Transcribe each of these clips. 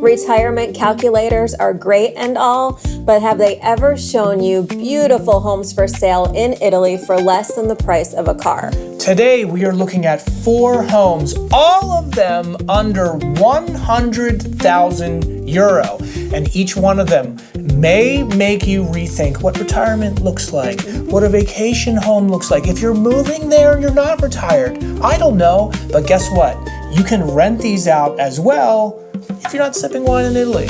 Retirement calculators are great and all, but have they ever shown you beautiful homes for sale in Italy for less than the price of a car? Today we are looking at 4 homes, all of them under 100,000 euro. And each one of them may make you rethink what retirement looks like, what a vacation home looks like. If you're moving there and you're not retired, I don't know, but guess what? You can rent these out as well if you're not sipping wine in Italy.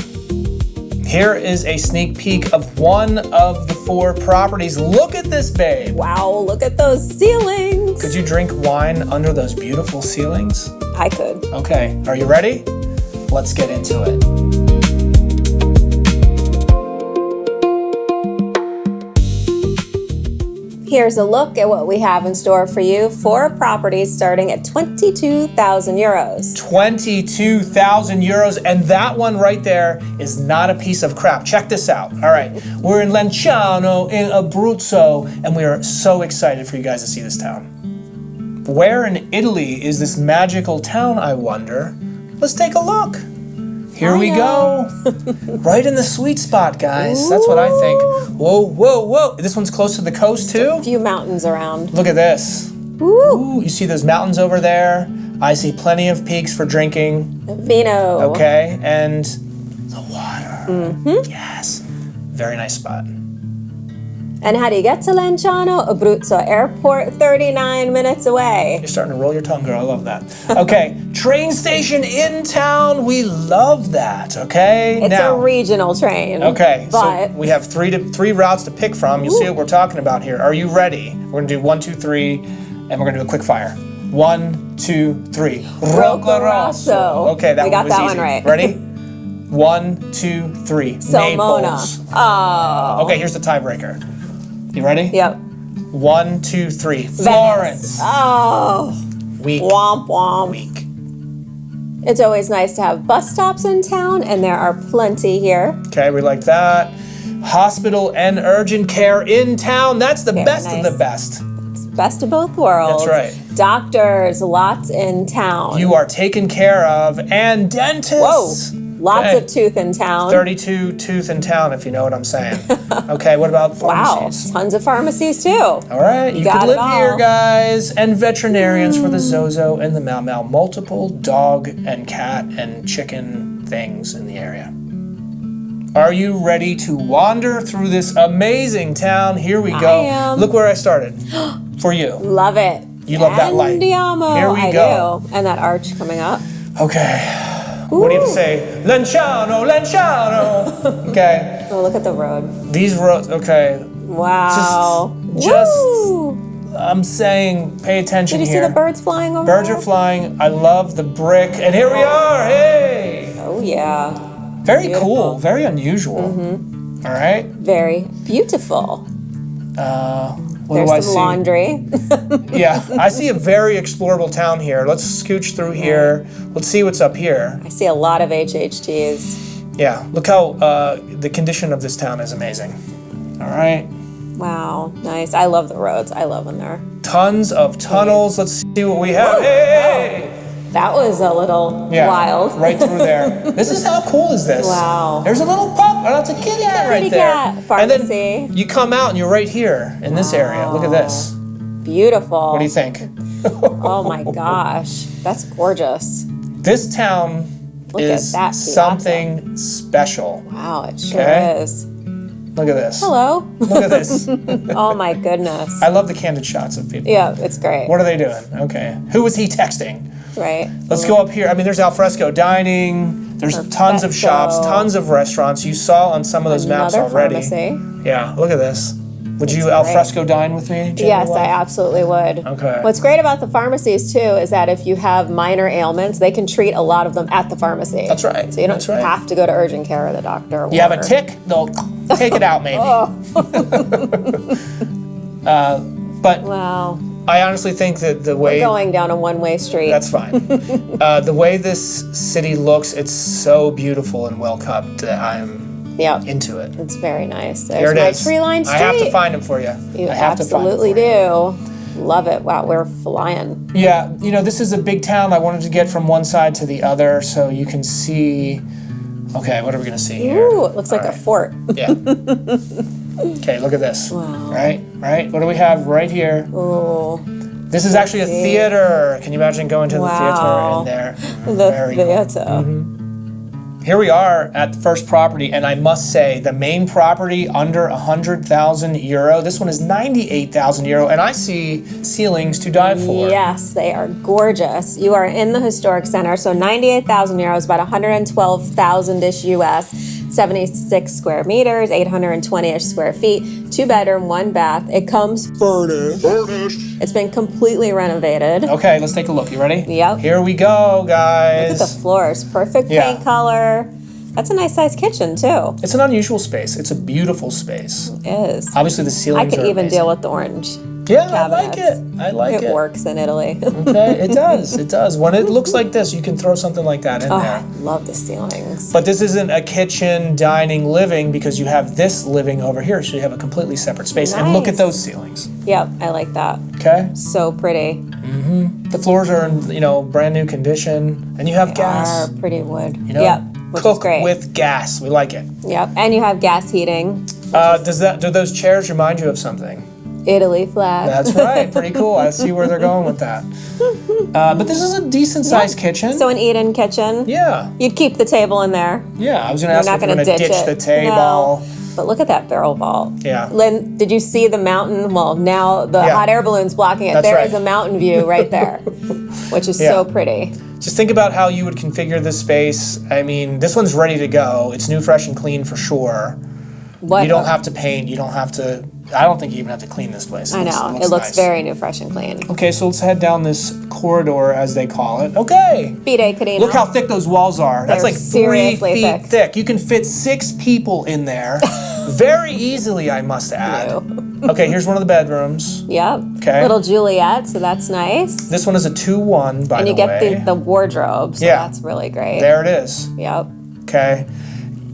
Here is a sneak peek of one of the 4 properties. Look at this, babe. Wow, look at those ceilings. Could you drink wine under those beautiful ceilings? I could. Okay, are you ready? Let's get into it. Here's a look at what we have in store for you. 4 properties starting at 22,000 euros. 22,000 euros, and that one right there is not a piece of crap. Check this out. All right, we're in Lanciano in Abruzzo, and we are so excited for you guys to see this town. Where in Italy is this magical town, I wonder? Let's take a look. Here we go. Right in the sweet spot, guys. Ooh. That's what I think. Whoa, whoa, whoa. This one's close to the coast, too? A few mountains around. Look at this. Ooh, you see those mountains over there? I see plenty of peaks for drinking. Vino. Okay, and the water. Mm-hmm. Yes. Very nice spot. And how do you get to Lanciano? Abruzzo Airport, 39 minutes away. You're starting to roll your tongue, girl. I love that. Okay, train station in town. We love that, okay? It's a regional train. Okay, but so we have three routes to pick from. You'll see what we're talking about here. Are you ready? We're going to do 1, 2, 3, and we're going to do a quick fire. 1, 2, 3. Roccaraso. Okay, that we one got was that easy. one right. Ready? 1, 2, 3. Salmona. Naples. Oh. Okay, here's the tiebreaker. You ready? Yep. 1, 2, 3. Florence. Oh. Weak. Womp womp. Weak. It's always nice to have bus stops in town, and there are plenty here. Okay, we like that. Hospital and urgent care in town. That's the best of the best. It's best of both worlds. That's right. Doctors, lots in town. You are taken care of. And dentists. Whoa. Lots of tooth in town. 32 tooth in town, if you know what I'm saying. Okay, what about pharmacies? Wow, tons of pharmacies too. All right, you got could live it all. here, guys. And veterinarians for the Zozo and the Mau Mau. Multiple dog and cat and chicken things in the area. Are you ready to wander through this amazing town? Here we go. I am. Look where I started for you. Love it. You love that light. Andiamo. Here we go. Do. And that arch coming up. Okay. What do you have to say? Lanciano, Lanciano. Okay. Oh, look at the road. These roads, okay. Wow. Just I'm saying, pay attention here. Did you see the birds flying over Birds there? are flying. I love the brick. And here we are. Hey. Oh, yeah. Very Beautiful. cool. Very unusual. Mm-hmm. All right. Very beautiful. What There's do I some see? laundry. Yeah, I see a very explorable town here. Let's scooch through here. Let's see what's up here. I see a lot of HHTs. Yeah, look how the condition of this town is amazing. All right. Wow, nice. I love the roads. I love when they're... Tons of tunnels. Let's see what we have. Whoa. Hey! That was a little wild. Right through there. This is how cool is this? Wow. There's a little pup. Oh, that's a kitty cat right there. Cat. Pharmacy. And then you come out and you're right here in this area. Look at this. Beautiful. What do you think? Oh my gosh, that's gorgeous. This town is at that something special. Wow, it sure is. Look at this. Hello. Look at this. Oh my goodness. I love the candid shots of people. Yeah, it's great. What are they doing? Okay. Who was he texting? Right. Let's go up here. I mean, there's alfresco dining. There's tons of shops, tons of restaurants. You saw on some of those maps already. Pharmacy. Yeah, look at this. Would you alfresco dine with me? Yes, I absolutely would. Okay. What's great about the pharmacies too is that if you have minor ailments, they can treat a lot of them at the pharmacy. That's right. So you don't have to go to urgent care or the doctor. Or you have a tick, they'll take it out maybe. But wow. I honestly think that the way... We're going down a one-way street. That's fine. The way this city looks, it's so beautiful and well-kept that I'm into it. It's very nice. There There's it my is. tree-lined street. I have to find them for you. You I have absolutely do. Love it. Wow, we're flying. Yeah, you know, this is a big town. I wanted to get from one side to the other so you can see Okay, what are we gonna see here? Ooh, it looks like a fort. Yeah. Okay, look at this. Wow. Right? What do we have right here? Oh, This is actually a theater. Can you imagine going to the theater in there? the Very cool. theater. Here we are at the first property, and I must say, the main property under 100,000 euro. This one is 98,000 euro, and I see ceilings to die for. Yes, they are gorgeous. You are in the historic center, so 98,000 euros, about 112,000-ish US, 76 square meters, 820-ish square feet, 2-bedroom, 1 bath. It comes furnished. It's been completely renovated. Okay, let's take a look. You ready? Yep. Here we go, guys. Look at the floors, perfect paint color. That's a nice sized kitchen too. It's an unusual space. It's a beautiful space. It is. Obviously, the ceilings I could even deal with the orange. Yeah, I like it. I like it. It works in Italy. Okay, it does. It does. When it looks like this, you can throw something like that in there. I love the ceilings. But this isn't a kitchen, dining, living, because you have this living over here, so you have a completely separate space. Nice. And look at those ceilings. Yep, I like that. Okay. So pretty. The floors are in, brand new condition, and you have gas. Are pretty wood. Yep. Which Cook is great. with gas. We like it. Yep, and you have gas heating. Do those chairs remind you of something? Italy flag. That's right. Pretty cool. I see where they're going with that. But this is a decent sized kitchen. So an eat-in kitchen. Yeah. You'd keep the table in there. Yeah. I was going to ask You're if not we're going to going to ditch the table. No. But look at that barrel vault. Yeah. Lynn, did you see the mountain? Well, now the hot air balloon's blocking it. That's There right. is a mountain view right there, which is so pretty. Just think about how you would configure this space. I mean, this one's ready to go. It's new, fresh, and clean for sure. You don't have to paint. You don't have to. I don't think you even have to clean this place. I know. It looks nice. very new, fresh, and clean. Okay, so let's head down this corridor, as they call it. Okay. Vita, Carino. Look how thick those walls are. That's They're like 3 seriously feet thick. You can fit 6 people in there very easily, I must add. Okay, here's one of the bedrooms. Yep. Okay. Little Juliet, so that's nice. This one is a 2-1, by the way. And you get the wardrobe, so that's really great. There it is. Yep. Okay.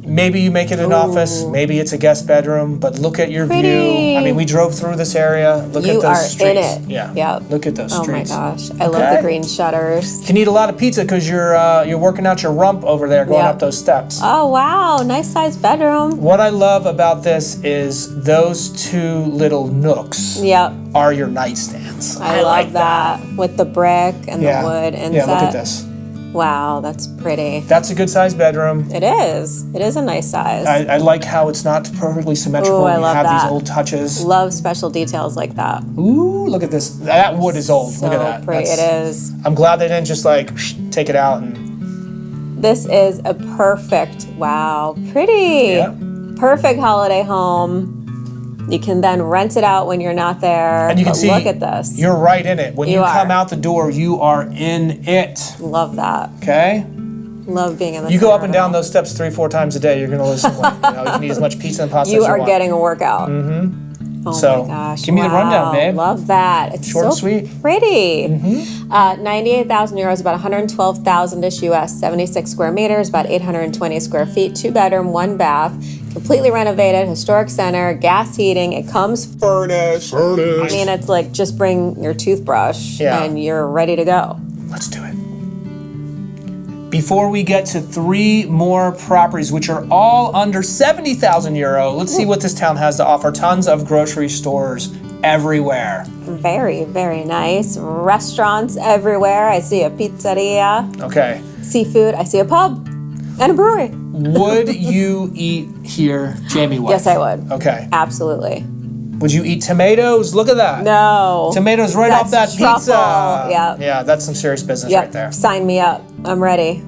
Maybe you make it an office, maybe it's a guest bedroom, but look at your Pretty. view. I mean, we drove through this area. Look at You those are streets. in it. Yeah. Yep. Look at those Oh streets. my gosh. I love the green shutters. You can eat a lot of pizza because you're working out your rump over there going up those steps. Oh wow, nice sized bedroom. What I love about this is those 2 little nooks Yep. are your nightstands. I love that. With the brick and the wood inset. Yeah, look at this. Wow, that's pretty. That's a good sized bedroom. It is. It is a nice size. I like how it's not perfectly symmetrical. Ooh, I you love have that. these old touches. Love special details like that. Ooh, look at this. That wood is old. So look at that. pretty. It is. I'm glad they didn't just take it out and. This is a perfect, wow, pretty. Yeah. Perfect holiday home. You can then rent it out when you're not there. And you can But see. look at this. You're right in it. When you You come are. out the door, you are in it. Love that. Okay. Love being in the You go center up and of it down all. those steps 3-4 times a day. You're gonna lose some weight. You can eat as much pizza and pasta You as you are want. getting a workout. Mm-hmm. Oh So, my gosh. give me the rundown, babe. Love that. It's Short so and sweet. pretty. 98,000 euros, about 112,000-ish US, 76 square meters, about 820 square feet, 2-bedroom, 1 bath, completely renovated, historic center, gas heating. It comes furnished. I mean, it's like just bring your toothbrush and you're ready to go. Let's do it. Before we get to 3 more properties, which are all under 70,000 euro, let's see what this town has to offer. Tons of grocery stores everywhere. Very, very nice. Restaurants everywhere. I see a pizzeria. Okay. Seafood. I see a pub and a brewery. Would you eat here, Jamie White? Yes, I would. Okay. Absolutely. Would you eat tomatoes? Look at that. No. Tomatoes right off that That's pizza. truffle. Yeah. Yeah, that's some serious business right there. Sign me up. I'm ready.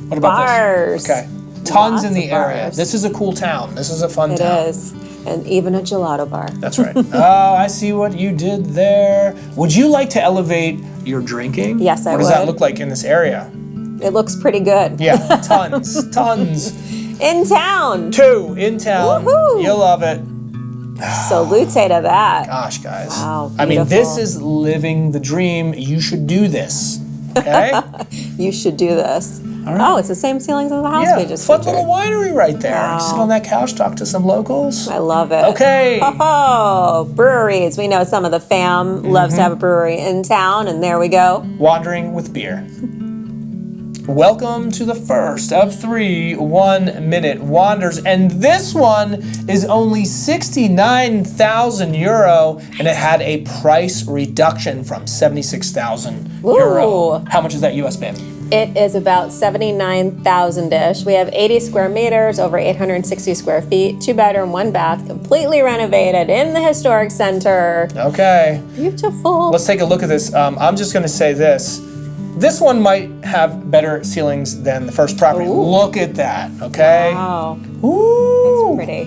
What about Bars. this? Okay. Tons Lots in the of area. bars. This is a cool town. This is a fun town. It is. And even a gelato bar. That's right. Oh, I see what you did there. Would you like to elevate your drinking? Yes, I What does that would. look like in this area? It looks pretty good. Yeah, tons. In town. 2 in town. Woohoo. You'll love it. Salute to that. Gosh, guys. Wow, I mean, this beautiful. is living the dream. You should do this. Okay? You should do this. All right. Oh, it's the same ceilings as the house we Yeah, just fun featured. little winery right there. Wow. Sit on that couch, talk to some locals. I love it. Okay. Oh, breweries. We know some of the fam loves to have a brewery in town, and there we go. Wandering with beer. Welcome to the first of 3 1-minute wanders, and this one is only 69,000 euro, and it had a price reduction from 76,000 euro. How much is that US, babe? It is about 79,000-ish. We have 80 square meters, over 860 square feet, 2-bedroom, 1-bath, completely renovated in the historic center. Okay. Beautiful. Let's take a look at this. I'm just going to say this. This one might have better ceilings than the first property. Ooh. Look at that, okay? Wow. Ooh. It's pretty.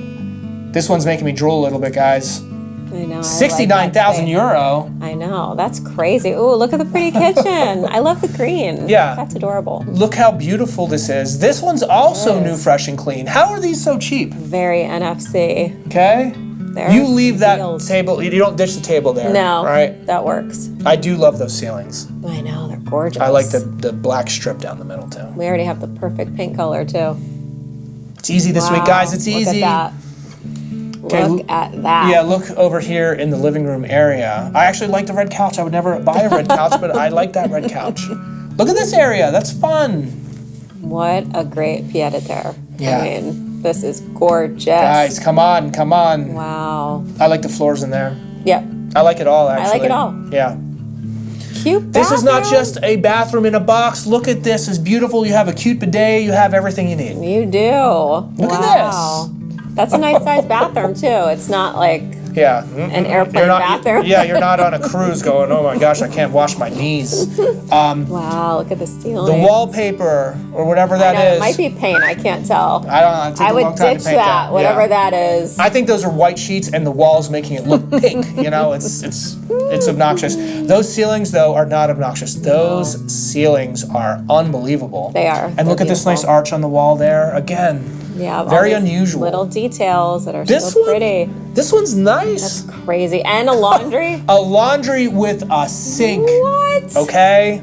This one's making me drool a little bit, guys. I know. 69,000 euro. I know. That's crazy. Ooh, look at the pretty kitchen. I love the green. Yeah. That's adorable. Look how beautiful this is. This one's also new, fresh, and clean. How are these so cheap? Very NFC. Okay. There's You leave that deals. table. You don't ditch the table there. No. Right? That works. I do love those ceilings. I know. They're gorgeous. I like the black strip down the middle, too. We already have the perfect pink color, too. It's easy this week, guys. It's easy. Look at that. Okay, Look at that. Yeah, look over here in the living room area. I actually like the red couch. I would never buy a red couch, but I like that red couch. Look at this area. That's fun. What a great pied-à-terre. Yeah. I mean, this is gorgeous. Guys, come on, come on. Wow. I like the floors in there. Yep. I like it all, actually. I like it all. Yeah. Cute bathroom. This is not just a bathroom in a box. Look at this. It's beautiful. You have a cute bidet. You have everything you need. You do. Look at this. That's a nice sized bathroom, too. It's not like Yeah. an airplane bathroom. Yeah, you're not on a cruise going, oh my gosh, I can't wash my knees. Wow, look at the ceiling. The wallpaper, or whatever that is. It might be paint. I can't tell. I don't know. It takes I a long would time ditch to paint that, whatever Yeah. that is. I think those are white sheets and the walls making it look pink. You know, it's obnoxious. Those ceilings, though, are not obnoxious. Those ceilings are unbelievable. They are. And look at this nice arch on the wall there. Again, Yeah, very all these unusual. Little details that are This so one, pretty. This one's nice. That's crazy. And a laundry. A laundry with a sink. What? Okay.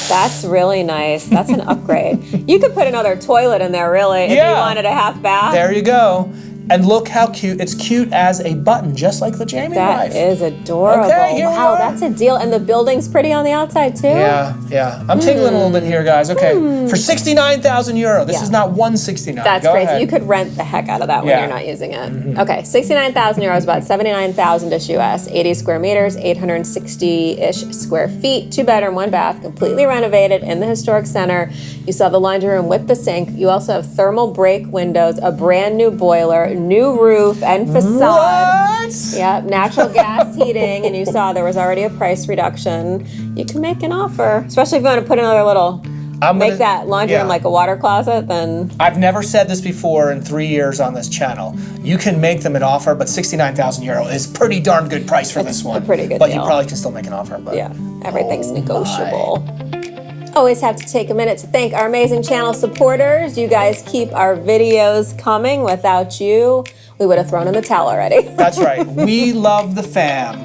That's really nice. That's an upgrade. You could put another toilet in there, really, if you Yeah. wanted a half bath. There you go. And look how cute. It's cute as a button, just like the Jamie That wife. is adorable. Okay, here we Wow, are. that's a deal. And the building's pretty on the outside, too. Yeah, yeah. I'm tingling a little bit here, guys. Okay. For 69,000 euro. This Yeah. is not 169. That's Go crazy. ahead. You could rent the heck out of that when Yeah. you're not using it. Okay, 69,000 euros, about 79,000-ish US, 80 square meters, 860-ish square feet, 2-bedroom, 1-bath, completely renovated in the historic center. You saw the laundry room with the sink. You also have thermal break windows, a brand new boiler, new roof and facade. What? Yep, natural gas heating, and you saw there was already a price reduction. You can make an offer, especially if you want to put another little, make that laundry room like a water closet, then... I've never said this before in 3 years on this channel. You can make them an offer, but 69,000 euro is pretty darn good price for this one. a pretty good But you deal. probably can still make an offer. But Yeah, everything's negotiable. Always have to take a minute to thank our amazing channel supporters. You guys keep our videos coming. Without you, we would have thrown in the towel already. That's right. We love the fam.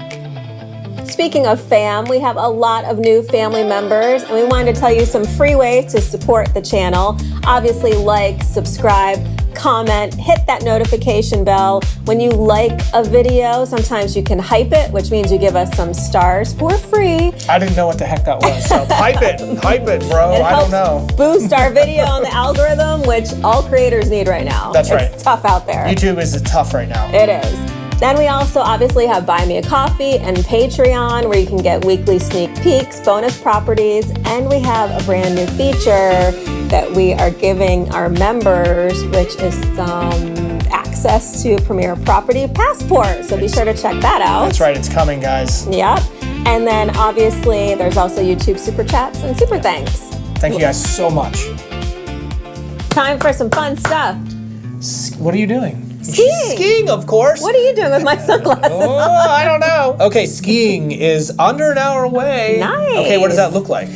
Speaking of fam, we have a lot of new family members, and we wanted to tell you some free ways to support the channel. Obviously, like, subscribe, comment, hit that notification bell. When you like a video, sometimes you can hype it, which means you give us some stars for free. I didn't know what the heck that was. So hype it, bro. It I helps don't know. boost our video on the algorithm, which all creators need right now. That's right. It's tough out there. YouTube is tough right now. It is. Then we also obviously have Buy Me a Coffee and Patreon, where you can get weekly sneak peeks, bonus properties, and we have a brand new feature that we are giving our members, which is some access to Premier Property Passport. So be sure to check that out. That's right. It's coming, guys. Yep. And then obviously there's also YouTube Super Chats and Super Thanks. Thank you guys so much. Time for some fun stuff. What are you doing? Skiing. Skiing, of course. What are you doing with my sunglasses Oh, on? I don't know. Okay, skiing is under an hour away. Nice. Okay, what does that look like?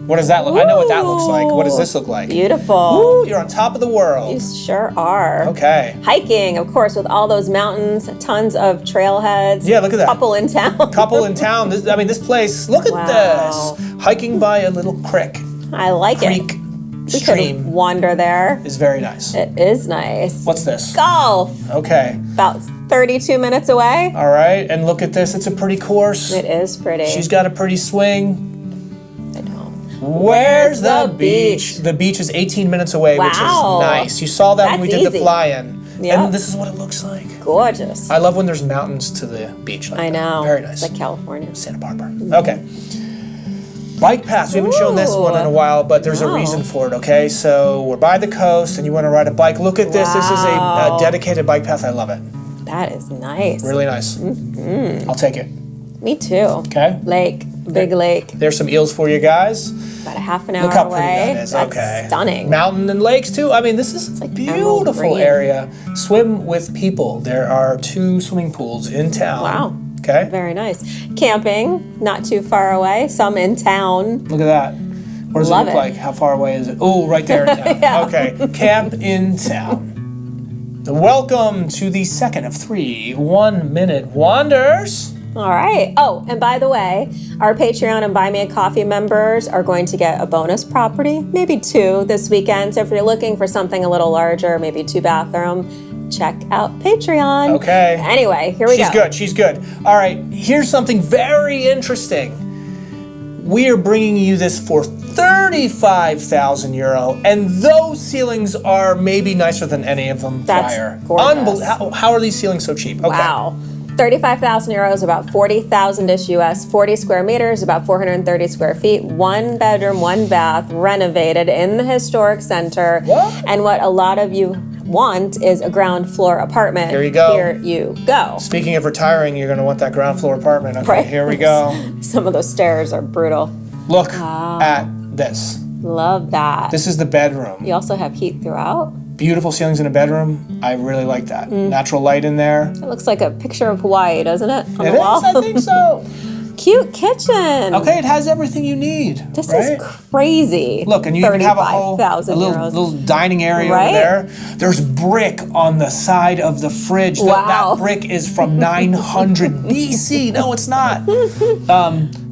What does that look? I know what that looks like. What does this look like? Beautiful. Ooh, you're on top of the world. You sure are. Okay. Hiking, of course, with all those mountains, tons of trailheads. Yeah, look at that. Couple in town. Couple in town. This place. Look at Wow. this. Hiking by a little creek. I like Creek. it. We Stream could wander there. is very nice. It is nice. What's this? Golf. Okay. About 32 minutes away. All right. And look at this. It's a pretty course. It is pretty. She's got a pretty swing. I know. Where's the beach? The beach is 18 minutes away, which is nice. You saw that when we did the fly-in. Yep. And this is what it looks like. Gorgeous. I love when there's mountains to the beach like I know. that. Very nice. It's like California. Santa Barbara. Okay. Bike paths. We haven't shown this one in a while, but there's a reason for it, okay? So we're by the coast and you want to ride a bike. Look at this. This is a dedicated bike path. I love it. That is nice. Really nice. I'll take it. Me too. Okay. Lake. Big lake. There's some eels for you guys. About a half an hour away. Look how away. pretty that is. That's okay. Stunning. Mountain and lakes too. I mean, this is like beautiful area. Swim with people. There are 2 swimming pools in town. Wow. Okay. Very nice. Camping, not too far away. Some in town. Look at that. What does it look like? How far away is it? Oh, right there in town. Yeah. Okay. Camp in town. Welcome to the second of 3 1-minute wonders. All right. Oh, and by the way, our Patreon and Buy Me a Coffee members are going to get a bonus property, maybe 2 this weekend. So if you're looking for something a little larger, maybe 2-bathroom, check out Patreon. Okay. Anyway, here we go. She's good. She's good. All right. Here's something very interesting. We are bringing you this for €35,000, and those ceilings are maybe nicer than any of them prior. Gorgeous. How are these ceilings so cheap? Okay. Wow. €35,000, about 40,000-ish US, 40 square meters, about 430 square feet, 1 bedroom, 1 bath, renovated in the historic center. What? And what a lot of you want is a ground floor apartment. Here you go. Here you go. Speaking of retiring, you're going to want that ground floor apartment. Okay, Right. Here we go. Some of those stairs are brutal. Look at this. Love that. This is the bedroom. You also have heat throughout. Beautiful ceilings in a bedroom. I really like that. Natural light in there. It looks like a picture of Hawaii, doesn't it? On It the wall. is, I think so. Cute kitchen. Okay, it has everything you need. This right? is crazy. Look, and you even have a little dining area right? over there. There's brick on the side of the fridge. Wow. That brick is from 900 BC. No, it's not.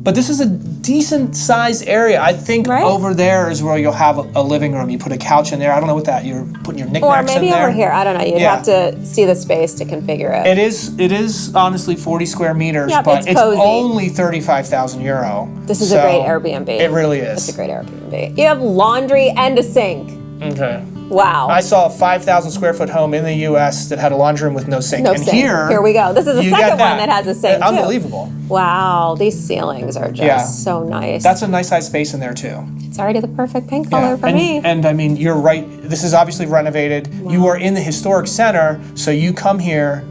But this is a decent sized area. I think over there is where you'll have a living room. You put a couch in there. I don't know what that, you're putting your knickknacks in there. Or maybe over here. I don't know. You'd have to see the space to configure it. It is honestly 40 square meters, Yep, but it's cozy. only €35,000. This is a great Airbnb. It really is. It's a great Airbnb. You have laundry and a sink. Okay. Wow. I saw a 5,000 square foot home in the U.S. that had a laundry room with no sink. No and sink. Here we go. This is the second one that has a sink, too. Unbelievable. Wow. These ceilings are just so nice. That's a nice size space in there, too. It's already the perfect paint color for me. And I mean, you're right. This is obviously renovated. Wow. You are in the historic center, so you come here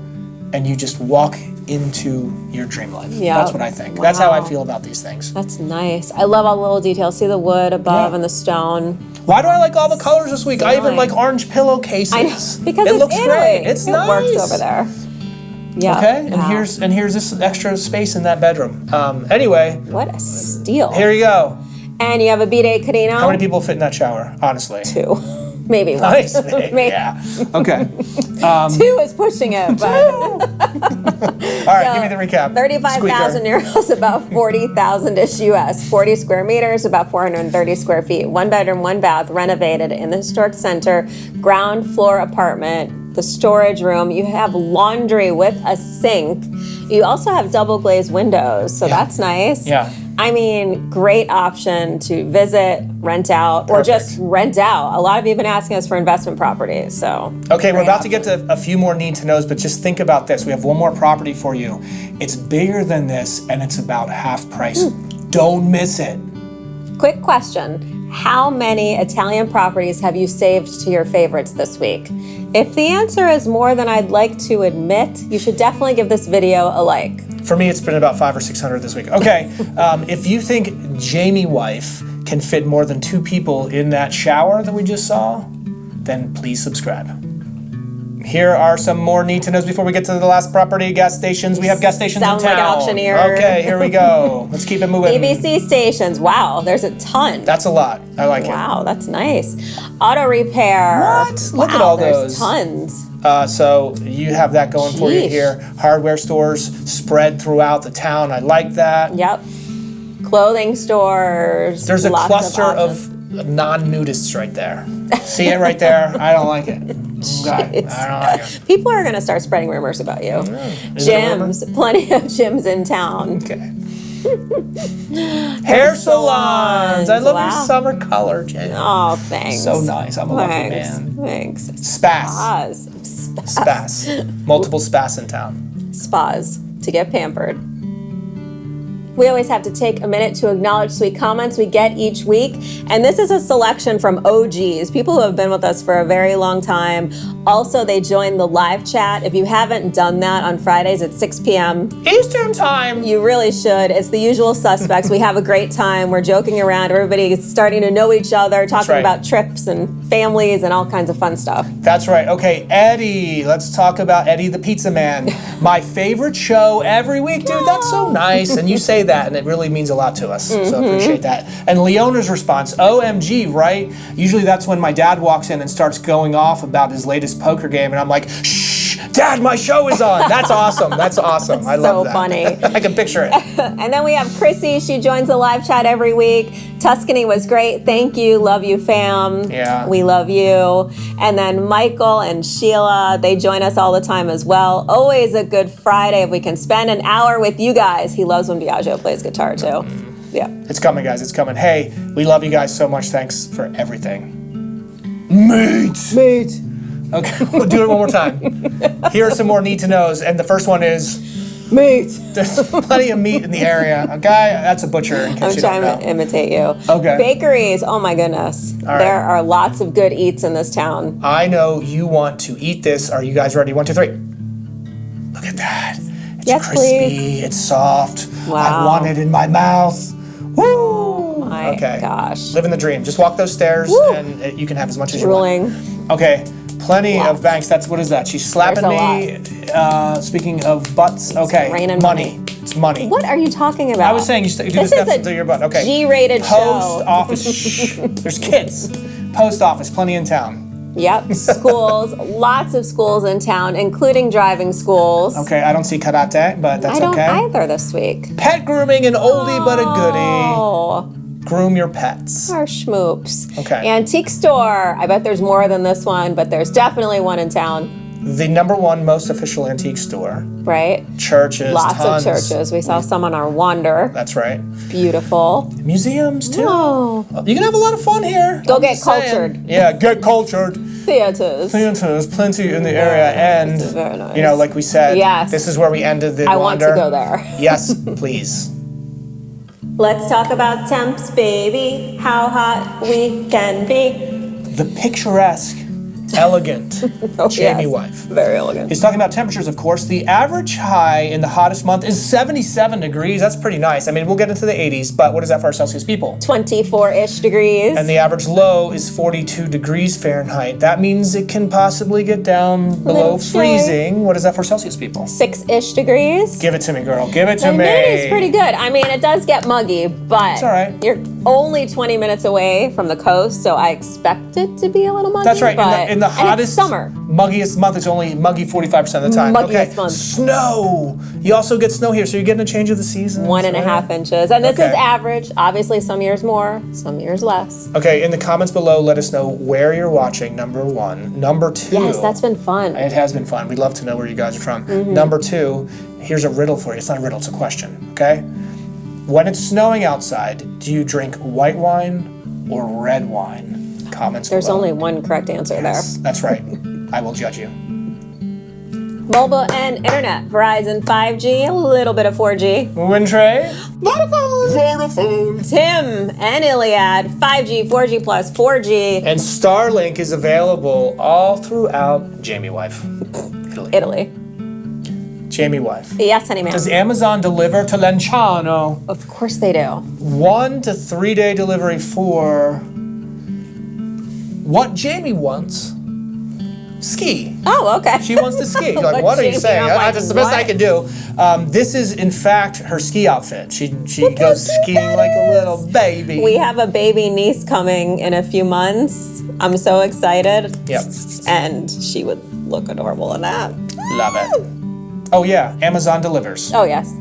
and you just walk into your dream life. Yeah. That's what I think. Wow. That's how I feel about these things. That's nice. I love all the little details. See the wood above and the stone. Why do I like all the colors this week? I even like orange pillowcases. I know, because it looks Italy. great. It's nice. It works over there. Yeah. Okay, and here's this extra space in that bedroom. Anyway. What a steal. Here you go. And you have a bidet Carino. How many people fit in that shower, honestly? 2. Maybe 1. Nice, maybe. Yeah. Okay. 2 is pushing it, but... All right, give me the recap. €35,000, about 40,000-ish US, 40 square meters, about 430 square feet, 1 bedroom, 1 bath, renovated in the historic center, ground floor apartment, the storage room. You have laundry with a sink. You also have double glazed windows, so that's nice. Yeah. I mean, great option to visit, rent out, or just rent out. A lot of you have been asking us for investment properties, so. Okay, we're about to get to a few more need to knows, but just think about this. We have one more property for you. It's bigger than this, and it's about half price. Don't miss it. Quick question. How many Italian properties have you saved to your favorites this week? If the answer is more than I'd like to admit, you should definitely give this video a like. For me, it's been about 500 or 600 this week. Okay, if you think Jamie Wife can fit more than 2 people in that shower that we just saw, then please subscribe. Here are some more need to knows before we get to the last property, gas stations. We have gas stations in town. Sound like an auctioneer. Okay, here we go. Let's keep it moving. ABC stations. Wow, there's a ton. That's a lot. I like it. Wow, that's nice. Auto repair. What? Look at all those. There's tons. So you have that going for you here. Hardware stores spread throughout the town. I like that. Yep. Clothing stores. There's a cluster of non-nudists right there. See it right there? I don't like it. Okay. I don't like it. People are going to start spreading rumors about you. Gyms. Plenty of gyms in town. Okay. Hair salons. I love Wow. your summer color, Jen. Oh, thanks. So nice. I'm a lucky man. Thanks. Spas. Spas. Multiple spas in town. Spas to get pampered. We always have to take a minute to acknowledge sweet comments we get each week. And this is a selection from OGs, people who have been with us for a very long time. Also, they joined the live chat. If you haven't done that on Fridays at 6 p.m. Eastern time. You really should. It's the usual suspects. We have a great time. We're joking around. Everybody is starting to know each other, talking right. about trips and families and all kinds of fun stuff. That's right. Okay, Eddie. Let's talk about Eddie the Pizza Man. My favorite show every week. Dude, that's so nice. And you say that, and it really means a lot to us. So appreciate that. And Leona's response, OMG, right? Usually that's when my dad walks in and starts going off about his latest poker game, and I'm like, shh, Dad, my show is on. That's awesome. That's awesome. I love that. So funny. I can picture it. And then we have Chrissy. She joins the live chat every week. Tuscany was great. Thank you. Love you, fam. Yeah. We love you. And then Michael and Sheila, they join us all the time as well. Always a good Friday if we can spend an hour with you guys. He loves when Biagio plays guitar too. Yeah. It's coming, guys. It's coming. Hey, we love you guys so much. Thanks for everything. Meat. Okay, we'll do it one more time. Here are some more need-to-knows, and the first one is... Meat. There's plenty of meat in the area. A guy, that's a butcher in case I'm you don't trying know. to imitate you. Okay. Bakeries, oh my goodness. right. There are lots of good eats in this town. I know you want to eat this. Are you guys ready? 1, 2, 3. Look at that. It's Yes, crispy. please. It's soft. Wow. I want it in my mouth. Woo! My gosh. Living the dream. Just walk those stairs, Woo. and you can have as much as Drooling. you want. Okay. Plenty Lots. of banks. That's what is that? She's slapping There's me. Speaking of butts. Okay. raining money. It's money. What are you talking about? I was saying you do the This steps is until a your butt. Okay. G-rated Post show. office. Shh. There's kids. Post office. Plenty in town. Yep, schools, lots of schools in town, including driving schools. Okay. I don't see karate, but that's I don't okay. either this week. Pet grooming, an oldie but a goodie. Oh, Groom your pets. our schmoops. Okay. Antique store. I bet there's more than this one, but there's definitely one in town, The #1 most official antique store. right? Churches. Lots tons. of churches. We saw some on our wander. That's right. Beautiful. Museums too. Oh, You can have a lot of fun here. Go I'm get just saying. cultured. Yeah, get cultured. theaters. There's plenty in the area, and Very nice. you know, like we said, Yes. this is where we ended the I want to wander. go there. Yes, please. Let's talk about temps, baby. How hot we can be. The picturesque, elegant Jamie yes. wife. Very elegant. He's talking about temperatures, of course. The average high in the hottest month is 77 degrees. That's pretty nice. I mean, we'll get into the 80s, but what is that for our Celsius people? 24-ish degrees. And the average low is 42 degrees Fahrenheit. That means it can possibly get down below little chilly. freezing. What is that for Celsius people? 6-ish degrees. Give it to me, girl. Give it to me. It's pretty good. I mean, it does get muggy, but It's all right. you're only 20 minutes away from the coast, so I expect it to be a little muggy. That's right. But, In the and hottest, it's summer. muggiest month, it's only muggy 45% of the time. Muggiest okay. month. Snow. You also get snow here, so you're getting a change of the season. 1.5 inches. And this Okay. is average. Obviously, some years more, some years less. Okay, in the comments below, let us know where you're watching, #1. #2. Yes, that's been fun. It has been fun. We'd love to know where you guys are from. #2, here's a riddle for you. It's not a riddle, it's a question, okay? When it's snowing outside, do you drink white wine or red wine? Comments There's below. only one correct answer Yes, that's right. I will judge you. there. Mobile and internet. Verizon 5G, a little bit of 4G. Wintray? Vodafone. Tim and Iliad, 5G, 4G plus, 4G. And Starlink is available all throughout Jamie Wife. Italy. Jamie Wife. Yes, honey, ma'am. Does Amazon deliver to Lanciano? Of course they do. 1 to 3 day delivery for what Jamie wants. Ski. Oh, okay. She wants to ski. Like, What what are you Jamie? saying? I'm like, That's the best what? I can do. This is, in fact, her ski outfit. She goes skiing like a little baby. We have a baby niece coming in a few months. I'm so excited. Yep. And she would look adorable in that. Love it. Oh, yeah. Amazon delivers. Oh, yes.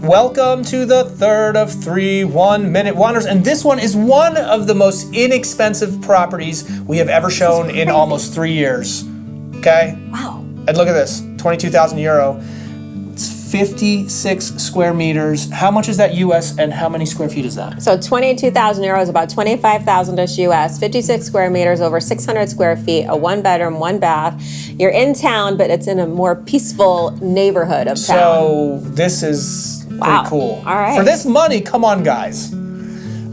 Welcome to the third of 3 1-minute wonders. And this one is one of the most inexpensive properties we have ever shown in almost 3 years. Okay? Wow. And look at this, 22,000 euro. It's 56 square meters. How much is that US and how many square feet is that? So 22,000 euros, about 25,000-ish US, 56 square meters, over 600 square feet, a 1-bedroom, 1-bath. You're in town, but it's in a more peaceful neighborhood of town. So this is pretty cool. All right. For this money, come on, guys.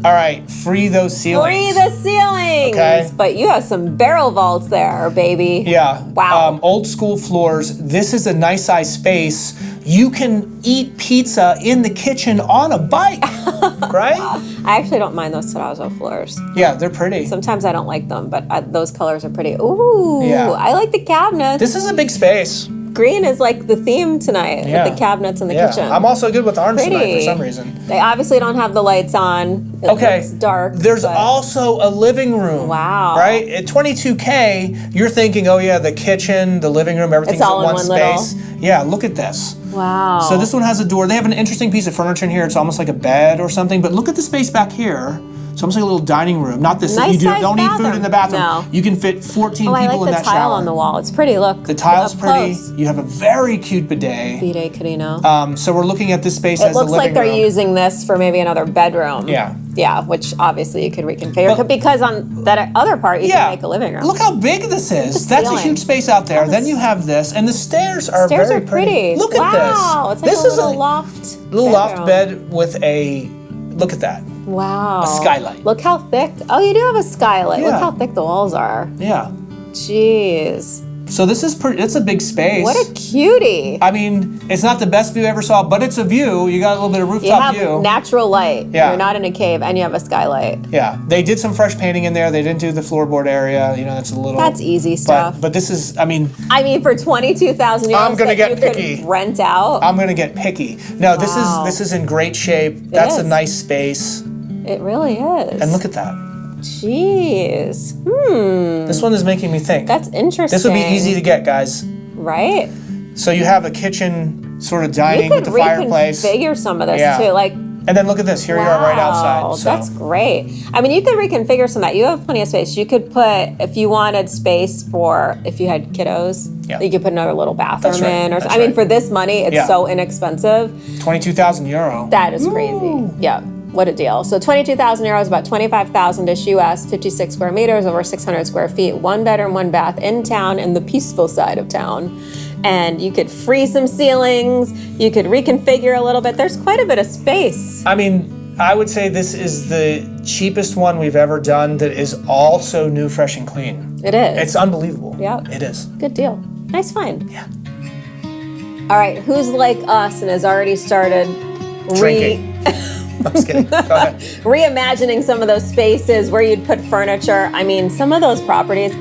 All right, free those ceilings. Free the ceilings. Okay. But you have some barrel vaults there, baby. Yeah. Wow. Old school floors. This is a nice size space. You can eat pizza in the kitchen on a bike, right? I actually don't mind those terrazzo floors. Yeah, they're pretty. Sometimes I don't like them, but those colors are pretty. Ooh, Yeah. I like the cabinets. This is a big space. Green is like the theme tonight with the cabinets in the kitchen. I'm also good with orange tonight Pretty. for some reason. They obviously don't have the lights on. It looks dark. There's but- also a living room. Wow. Right? At 22K, you're thinking, oh yeah, the kitchen, the living room, everything's It's all in in one one space. Yeah, look at this. Wow. So this one has a door. They have an interesting piece of furniture in here. It's almost like a bed or something. But look at the space back here. It's almost like a little dining room. Not this. Nice You sized don't need food bathroom. in the bathroom. No. You can fit 14 I people like in the that tile shower. on the wall. It's pretty. Look. The tile's Up pretty. close. You have a very cute bidet. Bidet Cadino. So we're looking at this space It as a looks living like they're room. using this for maybe another bedroom. Yeah. Yeah, which obviously you could reconfigure. But- because on that other part, you can make a living room. Look how big this is. The That's a ceiling. huge space out there. Then you have this, and the stairs are Stairs very are pretty. Look wow. at this. Wow, it's like This a is little loft. little loft bedroom. bed with a. Look at that. Wow. A skylight. Look how thick. Oh, you do have a skylight. Look Yeah. how thick the walls are. Yeah. Jeez. So this is pretty. It's a big space. What a cutie. I mean, it's not the best view I ever saw, but it's a view. You got a little bit of You rooftop have view. natural light. Yeah. You're not in a cave and you have a skylight. Yeah, they did some fresh painting in there. They didn't do the floorboard area. You know, that's a little. That's easy stuff. But this is. I mean, for 22,000 euros I'm gonna that get you picky. could rent out. I'm gonna get picky. No, Wow. this is in great shape. That's a is. nice space. It really is. And look at that. Jeez. This one is making me think. That's interesting. This would be easy to get, guys. Right? So you have a kitchen sort of You dining could with the fireplace. reconfigure some of this Yeah. too. Like, And then look at this. Here we are right wow, outside. So. that's great. I mean, you could reconfigure some of that. You have plenty of space. You could put, if you wanted space for, if you had kiddos, Yeah. you could put another little bathroom That's right, in. Or that's I mean, right. for this money, it's Yeah. so inexpensive. 22,000 euro. That is crazy. Yeah. What a deal. So 22,000 euros, about 25,000-ish US, 56 square meters, over 600 square feet, 1-bedroom, 1-bath in town, in the peaceful side of town. And you could free some ceilings. You could reconfigure a little bit. There's quite a bit of space. I mean, I would say this is the cheapest one we've ever done that is also new, fresh, and clean. It is. It's unbelievable. Yeah. It is. Good deal. Nice find. Yeah. All right, who's like us and has already started Drinking. I'm just kidding. Go ahead. reimagining some of those spaces where you'd put furniture? I mean, some of those properties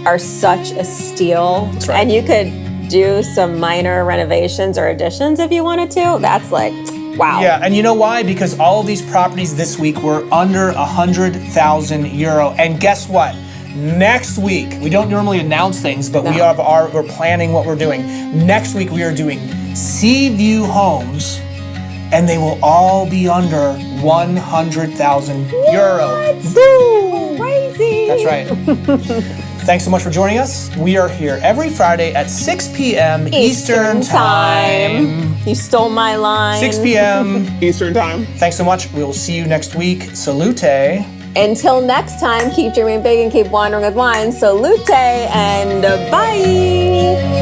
are such a steal. That's right. And you could do some minor renovations or additions if you wanted to. That's like, wow. Yeah, and you know why? Because all of these properties this week were under 100,000 euro. And guess what? Next week, we don't normally announce things, but we're planning what we're doing. Next week, we are doing Sea View homes, and they will all be under 100,000 euro. Boom! Crazy. That's right. Thanks so much for joining us. We are here every Friday at 6 p.m. Eastern Time. You stole my line. 6 p.m. Eastern time. Thanks so much. We will see you next week. Salute. Until next time, keep dreaming big and keep wandering with wine. Salute and bye.